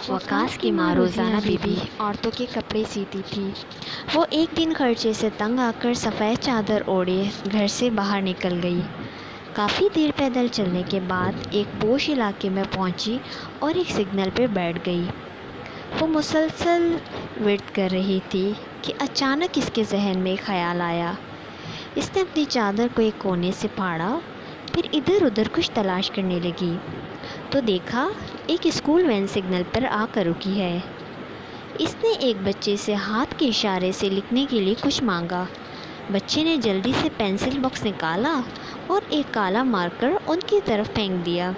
वकास की माँ रोज़ाना बीबी औरतों के कपड़े सीती थी। वो एक दिन खर्चे से तंग आकर सफ़ेद चादर ओढ़े घर से बाहर निकल गई। काफ़ी देर पैदल चलने के बाद एक पोश इलाके में पहुंची और एक सिग्नल पर बैठ गई। वो मुसलसल वेट कर रही थी कि अचानक इसके जहन में एक ख्याल आया। इसने अपनी चादर को एक कोने से फाड़ा, फिर इधर उधर कुछ तलाश करने लगी तो देखा एक स्कूल वैन सिग्नल पर आकर रुकी है। इसने एक बच्चे से हाथ के इशारे से लिखने के लिए कुछ मांगा। बच्चे ने जल्दी से पेंसिल बॉक्स निकाला और एक काला मार्कर उनकी तरफ फेंक दिया।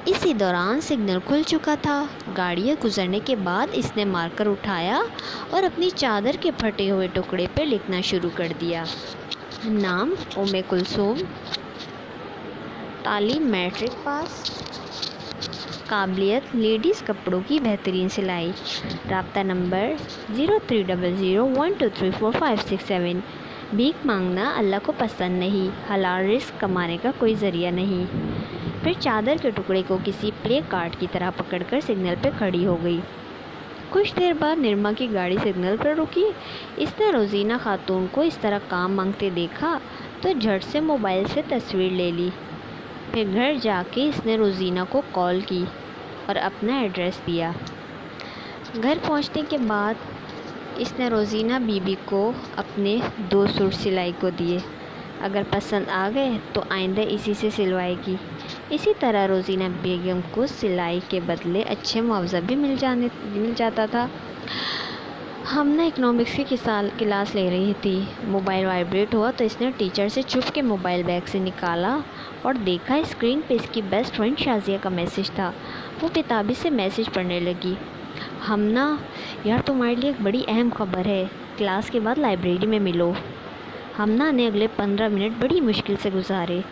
इसी दौरान सिग्नल खुल चुका था। गाड़ियाँ गुजरने के बाद इसने मार्कर उठाया और अपनी चादर के फटे हुए टुकड़े पर लिखना शुरू कर दिया। नाम उम्मे कुलसूम, तालीम मैट्रिक पास, काबिलियत लेडीज़ कपड़ों की बेहतरीन सिलाई, राब्ता नंबर 030012345567। भीख मांगना अल्लाह को पसंद नहीं, हलाल रिस्क कमाने का कोई ज़रिया नहीं। फिर चादर के टुकड़े को किसी प्ले कार्ड की तरह पकड़कर सिग्नल पर खड़ी हो गई। कुछ देर बाद निर्मा की गाड़ी सिग्नल पर रुकी। इसने रोज़ीना खातून को इस तरह काम मांगते देखा तो झट से मोबाइल से तस्वीर ले ली। फिर घर जाके इसने रोज़ीना को कॉल की और अपना एड्रेस दिया। घर पहुंचने के बाद इसने रोज़ीना बीबी को अपने 2 सूट सिलाई को दिए। अगर पसंद आ गए तो आइंदा इसी से सिलवाएगी। इसी तरह रोज़ीना बेगम को सिलाई के बदले अच्छे मुआवजा भी मिल जाता था। हमने इकोनॉमिक्स की क्लास ले रही थी। मोबाइल वाइब्रेट हुआ तो इसने टीचर से छुप के मोबाइल बैग से निकाला और देखा स्क्रीन पे इसकी बेस्ट फ्रेंड शाजिया का मैसेज था। वो बेताबी से मैसेज पढ़ने लगी। हमना, यार तुम्हारे लिए एक बड़ी अहम खबर है, क्लास के बाद लाइब्रेरी में मिलो। हमना ने अगले 15 मिनट बड़ी मुश्किल से गुजारे।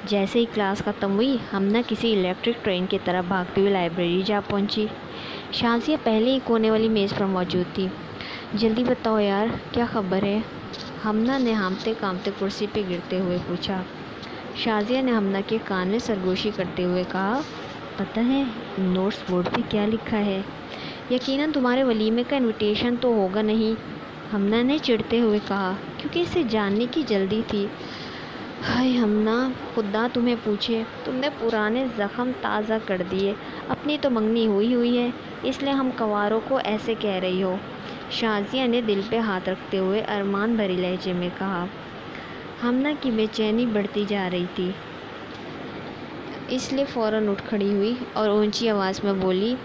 जैसे ही क्लास ख़त्म हुई हमना किसी इलेक्ट्रिक ट्रेन की तरह भागती हुई लाइब्रेरी जा पहुंची। शाजिया पहले ही कोने वाली मेज़ पर मौजूद थी। जल्दी बताओ यार, क्या ख़बर है? हमना ने हांफते कांपते कुर्सी पे गिरते हुए पूछा। शाजिया ने हमना के कान में सरगोशी करते हुए कहा, पता है नोट्स बोर्ड पे क्या लिखा है? यकीनन तुम्हारे वलीमे का इनविटेशन तो होगा नहीं, हमना ने चिढ़ते हुए कहा, क्योंकि इसे जानने की जल्दी थी। हाय हमना, खुदा तुम्हें पूछे, तुमने पुराने ज़ख्म ताज़ा कर दिए। अपनी तो मंगनी हुई है, इसलिए हम कंवारों को ऐसे कह रही हो। शाजिया ने दिल पे हाथ रखते हुए अरमान भरी लहजे में कहा। हमना की बेचैनी बढ़ती जा रही थी, इसलिए फ़ौरन उठ खड़ी हुई और ऊंची आवाज़ में बोली,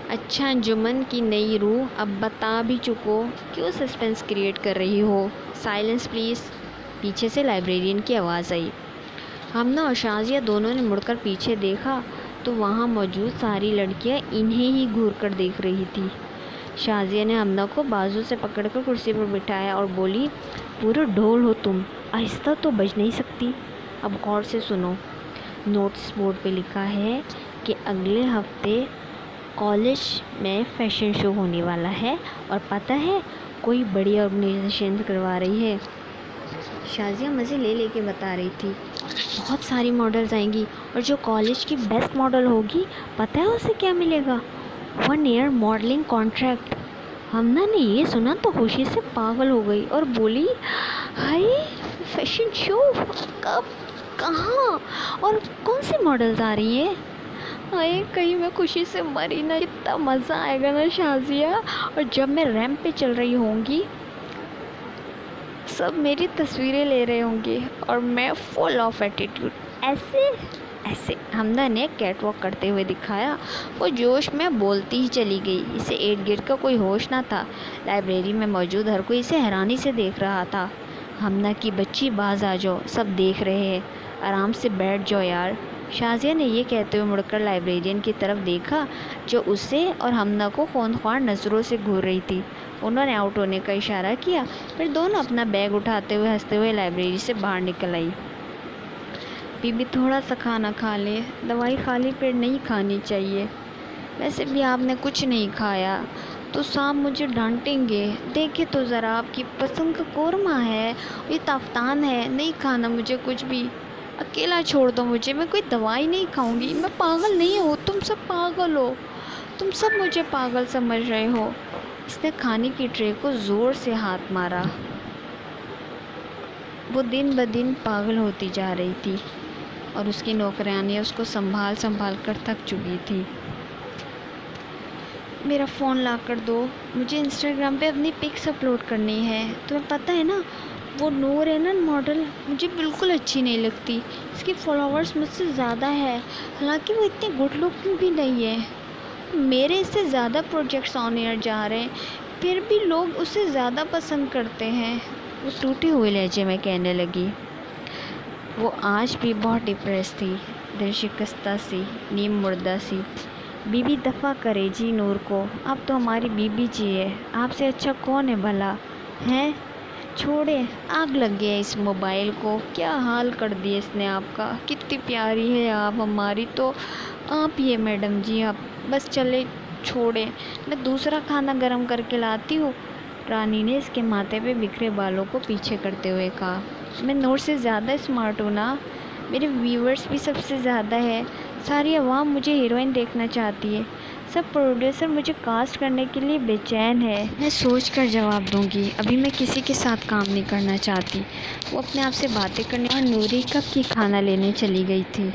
अच्छा अंजुमन की नई रूह, अब बता भी चुको, क्यों सस्पेंस क्रिएट कर रही हो? Silence please. पीछे से लाइब्रेरियन की आवाज़ आई। हमना और शाजिया दोनों ने मुड़कर पीछे देखा तो वहाँ मौजूद सारी लड़कियाँ इन्हें ही घूर कर देख रही थी। शाजिया ने हमना को बाजू से पकड़कर कुर्सी पर बिठाया और बोली, पूरा ढोल हो तुम, आहिस्ता तो बज नहीं सकती। अब गौर से सुनो, नोटिस बोर्ड पे लिखा है कि अगले हफ्ते कॉलेज में फ़ैशन शो होने वाला है और पता है कोई बड़ी ऑर्गेनाइजेशन करवा रही है। शाजिया मज़े ले लेके बता रही थी, बहुत सारी मॉडल्स आएंगी और जो कॉलेज की बेस्ट मॉडल होगी पता है उसे क्या मिलेगा? 1 ईयर मॉडलिंग कॉन्ट्रैक्ट। हमना ने ये सुना तो खुशी से पागल हो गई और बोली, हाय फैशन शो, कब, कहाँ और कौन सी मॉडल्स आ रही हैं? हाय कहीं मैं खुशी से मरी ना, कितना मज़ा आएगा ना शाजिया। और जब मैं रैंप पे चल रही होंगी सब मेरी तस्वीरें ले रहे होंगे और मैं फुल ऑफ एटीट्यूड ऐसे ऐसे। हमना ने कैट वॉक करते हुए दिखाया। वो जोश में बोलती ही चली गई। इसे इर्द गिर्द का कोई होश ना था। लाइब्रेरी में मौजूद हर कोई इसे हैरानी से देख रहा था। हमना की बच्ची, बाज आ जाओ, सब देख रहे हैं, आराम से बैठ जाओ यार। शाजिया ने ये कहते हुए मुड़कर लाइब्रेरियन की तरफ देखा जो उसे और हमना को खूनख्वार नज़रों से घूर रही थी। उन्होंने आउट होने का इशारा किया, फिर दोनों अपना बैग उठाते हुए हंसते हुए लाइब्रेरी से बाहर निकल आई। बीबी थोड़ा सा खाना खा ले, दवाई खाली पेट नहीं खानी चाहिए। वैसे भी आपने कुछ नहीं खाया तो साहब मुझे डांटेंगे। देखे तो ज़रा, आपकी पसंद का कोरमा है, ये ताफ्तान है, नहीं खाना मुझे कुछ भी। अकेला छोड़ दो मुझे, मैं कोई दवाई नहीं खाऊंगी। मैं पागल नहीं हूँ, तुम सब पागल हो। تم سب مجھے پاگل سمجھ رہے ہو۔ اس نے کھانے کی ٹرے کو زور سے ہاتھ مارا۔ وہ دن بدن پاگل ہوتی جا رہی تھی اور اس کی نوکرانیاں اس کو سنبھال کر تھک چکی تھی۔ میرا فون لا کر دو، مجھے انسٹاگرام پہ اپنی پکس اپلوڈ کرنی ہے۔ تمہیں پتہ ہے نا وہ نور ہے نا ماڈل، مجھے بالکل اچھی نہیں لگتی۔ اس کی فالوورز مجھ سے زیادہ ہے، حالانکہ وہ اتنی گڈ لکنگ بھی نہیں ہے۔ میرے اس سے زیادہ پروجیکٹس آن ایئر جا رہے ہیں، پھر بھی لوگ اسے زیادہ پسند کرتے ہیں۔ وہ ٹوٹے ہوئے لہجے میں کہنے لگی۔ وہ آج بھی بہت ڈپریس تھی، دل شکستہ سی، نیم مردہ سی۔ بی بی دفع کرے جی نور کو، اب تو ہماری بی بی جی ہے، آپ سے اچھا کون ہے بھلا ہیں؟ چھوڑے، آگ لگ گیا اس موبائل کو، کیا حال کر دیا اس نے آپ کا۔ کتنی پیاری ہے آپ ہماری تو، آپ ہی ہے میڈم جی آپ، بس چلے چھوڑے، میں دوسرا کھانا گرم کر کے لاتی ہوں۔ رانی نے اس کے ماتھے پہ بکھرے بالوں کو پیچھے کرتے ہوئے کہا۔ میں نور سے زیادہ اسمارٹ ہوں نا، میرے ویورز بھی سب سے زیادہ ہے، ساری عوام مجھے ہیروئن دیکھنا چاہتی ہے، سب پروڈیوسر مجھے کاسٹ کرنے کے لیے بے چین ہے۔ میں سوچ کر جواب دوں گی، ابھی میں کسی کے ساتھ کام نہیں کرنا چاہتی۔ وہ اپنے آپ سے باتیں کرنے اور نوری کب کی کھانا لینے چلی گئی تھی۔